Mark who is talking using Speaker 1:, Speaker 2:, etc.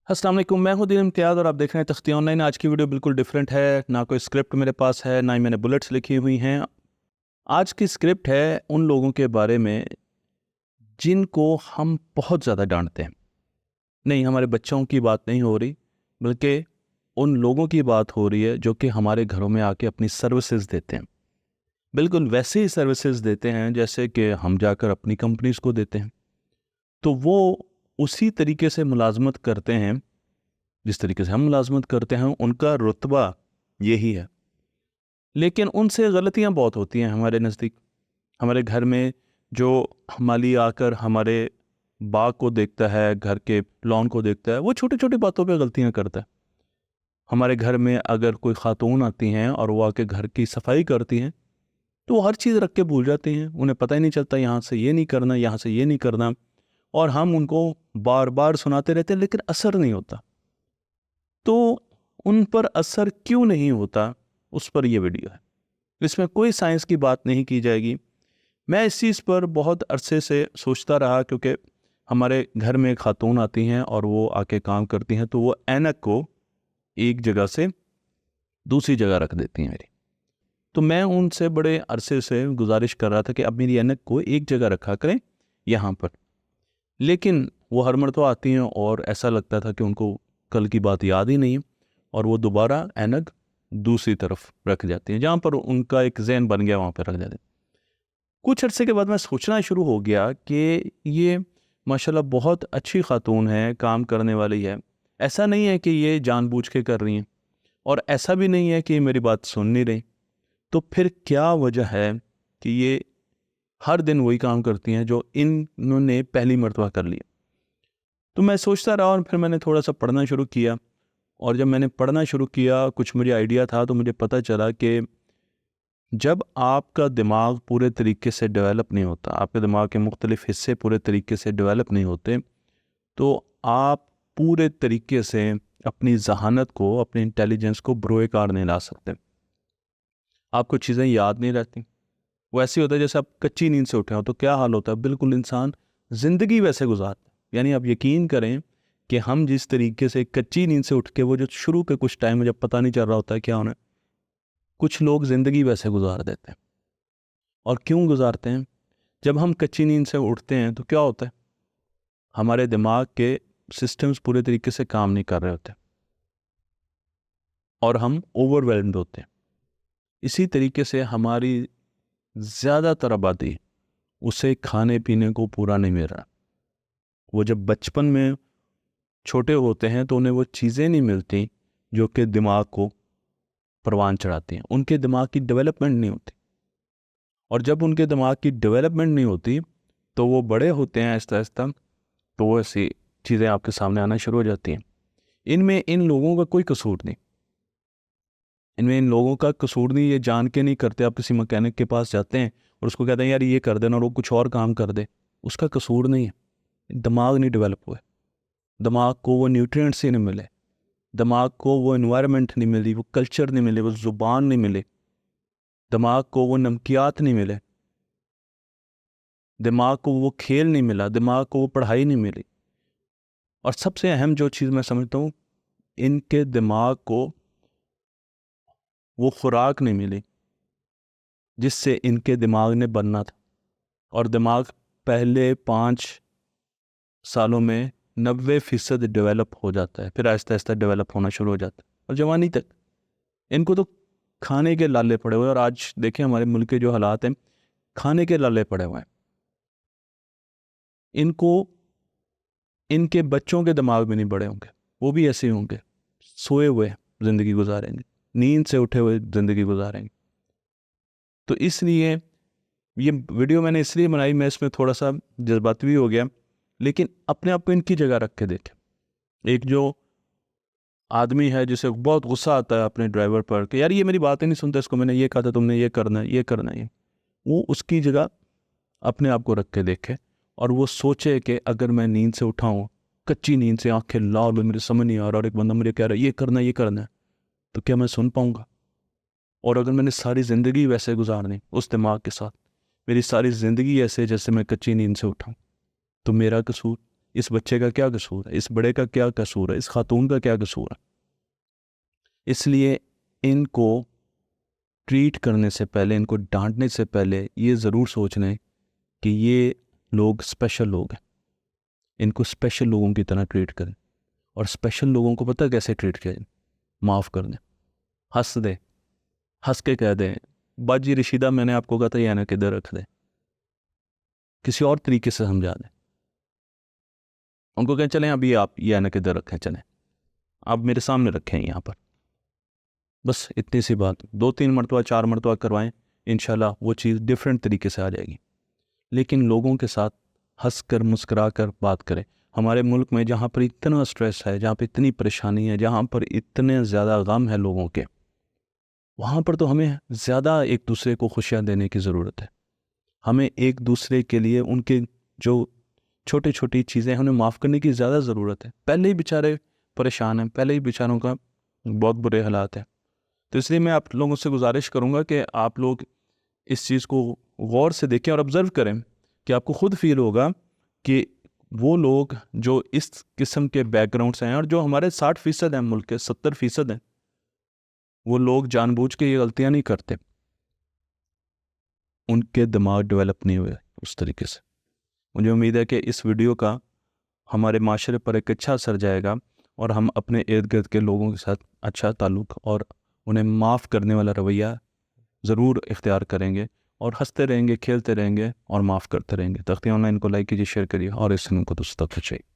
Speaker 1: अस्सलाम वालेकुम, मैं हूं दीन इम्तियाज़ और आप देख रहे हैं तख्ती ऑनलाइन। आज की वीडियो बिल्कुल डिफरेंट है। ना कोई स्क्रिप्ट मेरे पास है, ना ही मैंने बुलेट्स लिखी हुई हैं। आज की स्क्रिप्ट है उन लोगों के बारे में जिनको हम बहुत ज़्यादा डांटते हैं। नहीं, हमारे बच्चों की बात नहीं हो रही, बल्कि उन लोगों की बात हो रही है जो कि हमारे घरों में आके अपनी सर्विसेज देते हैं। बिल्कुल वैसे ही सर्विसेज देते हैं जैसे कि हम जाकर अपनी कंपनीज को देते हैं। तो वो उसी तरीके से मुलाजमत करते हैं जिस तरीके से हम मुलाजमत करते हैं। उनका रुतबा यही है, लेकिन उनसे गलतियां बहुत होती हैं हमारे नज़दीक। हमारे घर में जो माली आकर हमारे बाग को देखता है, घर के लॉन को देखता है, वो छोटी छोटी बातों पे गलतियां करता है। हमारे घर में अगर कोई खातून आती हैं और वो आके घर की सफाई करती हैं, तो वो हर चीज़ रख के भूल जाती हैं। उन्हें पता ही नहीं चलता यहाँ से ये नहीं करना, यहाँ से ये नहीं करना, और हम उनको बार बार सुनाते रहते हैं, लेकिन असर नहीं होता। तो उन पर असर क्यों नहीं होता, उस पर यह वीडियो है। इसमें कोई साइंस की बात नहीं की जाएगी। मैं इस चीज़ पर बहुत अरसे से सोचता रहा, क्योंकि हमारे घर में खातून आती हैं और वो आके काम करती हैं, तो वो ऐनक को एक जगह से दूसरी जगह रख देती हैं मेरी। तो मैं उनसे बड़े अरसे से गुजारिश कर रहा था कि अब मेरी ऐनक को एक जगह रखा करें यहाँ पर। लेकिन वो हर मर्तबा आती हैं और ऐसा लगता था कि उनको कल की बात याद ही नहीं है, और वो दोबारा ऐनक दूसरी तरफ रख जाती हैं, जहाँ पर उनका एक ज़हन बन गया वहाँ पर रख जाते हैं। कुछ अरसे के बाद मैं सोचना शुरू हो गया कि ये माशाल्लाह बहुत अच्छी खातून है, काम करने वाली है। ऐसा नहीं है कि ये जानबूझ के कर रही हैं, और ऐसा भी नहीं है कि ये मेरी बात सुन नहीं रही। तो फिर क्या वजह है कि ये हर दिन वही काम करती हैं जो इन्होंने पहली मर्तबा कर लिया? तो मैं सोचता रहा और फिर मैंने थोड़ा सा पढ़ना शुरू किया। और जब मैंने पढ़ना शुरू किया, कुछ मुझे आइडिया था, तो मुझे पता चला कि जब आपका दिमाग पूरे तरीके से डेवलप नहीं होता, आपके दिमाग के मुख्तलिफ हिस्से पूरे तरीके से डेवलप नहीं होते, तो आप पूरे तरीके से अपनी जहानत को, अपनी इंटेलिजेंस को बरोए कार नहीं ला सकते। आपको चीज़ें याद नहीं रहती। वो ऐसे होता है जैसे आप कच्ची नींद से उठे हो, तो क्या हाल होता है, बिल्कुल इंसान ज़िंदगी वैसे गुजारता है। यानी आप यकीन करें कि हम जिस तरीके से कच्ची नींद से उठ के, वो जो शुरू के कुछ टाइम में जब पता नहीं चल रहा होता है क्या होना है, कुछ लोग ज़िंदगी वैसे गुजार देते हैं। और क्यों गुजारते हैं? जब हम कच्ची नींद से उठते हैं तो क्या होता है, हमारे दिमाग के सिस्टम्स पूरे तरीके से काम नहीं कर रहे होते, और हम ओवरवेल्म्ड होते हैं। इसी तरीके से हमारी ज़्यादातर आबादी, उसे खाने पीने को पूरा नहीं मिल रहा। वो जब बचपन में छोटे होते हैं तो उन्हें वो चीज़ें नहीं मिलती जो कि दिमाग को परवान चढ़ाती हैं। उनके दिमाग की डेवलपमेंट नहीं होती, और जब उनके दिमाग की डेवलपमेंट नहीं होती, तो वो बड़े होते हैं आहिस्ता आहिस्ता, तो वो ऐसी चीज़ें आपके सामने आना शुरू हो जाती हैं। इनमें इन लोगों का कोई कसूर नहीं। इनमें इन लोगों का कसूर नहीं, ये जान के नहीं करते। आप किसी मैकेनिक के पास जाते हैं और उसको कहते हैं यार ये कर देना, और वो कुछ और काम कर दे, उसका कसूर नहीं है। दिमाग नहीं डेवलप हुआ है। दिमाग को वो न्यूट्रिएंट्स ही नहीं मिले, दिमाग को वो एनवायरनमेंट नहीं मिली, वो कल्चर नहीं मिले, वो ज़ुबान नहीं मिले, दिमाग को वो नमकियात नहीं मिले, दिमाग को वो खेल नहीं मिला, दिमाग को वो पढ़ाई नहीं मिली। और सबसे अहम जो चीज़ मैं समझता हूँ, इनके दिमाग को वो खुराक नहीं मिली जिससे इनके दिमाग ने बनना था। और दिमाग पहले 5 सालों में 90% डेवलप हो जाता है, फिर आहिस्ता आहिस्ता डेवलप होना शुरू हो जाता है, और जवानी तक इनको तो खाने के लाले पड़े हुए हैं। और आज देखें हमारे मुल्क के जो हालात हैं, खाने के लाले पड़े हुए हैं। इनको, इनके बच्चों के दिमाग भी नहीं बड़े होंगे, वो भी ऐसे ही होंगे, सोए हुए ज़िंदगी गुजारेंगे, नींद से उठे हुए ज़िंदगी गुजारेंगे। तो इसलिए ये वीडियो मैंने इसलिए बनाई, मैं इसमें थोड़ा सा जज्बाती भी हो गया, लेकिन अपने आप को इनकी जगह रख के देखें। एक जो आदमी है जिसे बहुत गुस्सा आता है अपने ड्राइवर पर कि यार ये मेरी बातें नहीं सुनता, इसको मैंने ये कहा था, तुमने ये करना है, ये करना है, वो उसकी जगह अपने आप को रख के देखे, और वो सोचे कि अगर मैं नींद से उठाऊँ, कच्ची नींद से, आंखें लाल हो, मेरे समझ नहीं आ रहा, और एक बंदा मुझे कह रहा है ये करना है, ये करना है, तो क्या मैं सुन पाऊंगा? और अगर मैंने सारी ज़िंदगी वैसे गुजारनी उस दिमाग के साथ, मेरी सारी ज़िंदगी ऐसे जैसे मैं कच्ची नींद से उठाऊँ, तो मेरा कसूर? اس بچے کا کیا قصور ہے، اس بڑے کا کیا قصور ہے، اس خاتون کا کیا قصور ہے. اس لیے ان کو ٹریٹ کرنے سے پہلے، ان کو ڈانٹنے سے پہلے یہ ضرور سوچ لیں کہ یہ لوگ اسپیشل لوگ ہیں، ان کو اسپیشل لوگوں کی طرح ٹریٹ کریں. اور اسپیشل لوگوں کو پتہ کیسے ٹریٹ کیا جائے؟ معاف کر دیں، ہنس دیں، ہنس کے کہہ دیں باجی رشیدہ میں نے آپ کو کہا تھا یہ نہ کدھر رکھ دیں، کسی اور طریقے سے سمجھا دیں. ان کو کہیں چلیں ابھی آپ یہ نہ کدھر رکھیں، چلیں آپ میرے سامنے رکھیں یہاں پر. بس اتنی سی بات 2-3 مرتبہ 4 مرتبہ کروائیں، انشاءاللہ وہ چیز ڈیفرنٹ طریقے سے آ جائے گی. لیکن لوگوں کے ساتھ ہنس کر مسکرا کر بات کریں. ہمارے ملک میں جہاں پر اتنا سٹریس ہے، جہاں پہ اتنی پریشانی ہے، جہاں پر اتنے زیادہ غم ہے لوگوں کے، وہاں پر تو ہمیں زیادہ ایک دوسرے کو خوشیاں دینے کی ضرورت ہے. ہمیں ایک دوسرے کے لیے ان کے جو چھوٹی چھوٹی چیزیں ہیں انہیں معاف کرنے کی زیادہ ضرورت ہے. پہلے ہی بیچارے پریشان ہیں، پہلے ہی بیچاروں کا بہت برے حالات ہیں. تو اس لیے میں آپ لوگوں سے گزارش کروں گا کہ آپ لوگ اس چیز کو غور سے دیکھیں اور آبزرو کریں کہ آپ کو خود فیل ہوگا کہ وہ لوگ جو اس قسم کے بیک گراؤنڈ سے ہیں، اور جو ہمارے 60% ہیں ملک کے 70% ہیں، وہ لوگ جان بوجھ کے یہ غلطیاں نہیں کرتے. ان کے دماغ ڈیولپ نہیں ہوئے اس طریقے سے. مجھے امید ہے کہ اس ویڈیو کا ہمارے معاشرے پر ایک اچھا اثر جائے گا، اور ہم اپنے ارد گرد کے لوگوں کے ساتھ اچھا تعلق اور انہیں معاف کرنے والا رویہ ضرور اختیار کریں گے، اور ہنستے رہیں گے، کھیلتے رہیں گے اور معاف کرتے رہیں گے. تختیہ آن لائن کو لائک کیجیے، شیئر کریے اور اس چینل کو دوستوں تک پہنچائیے.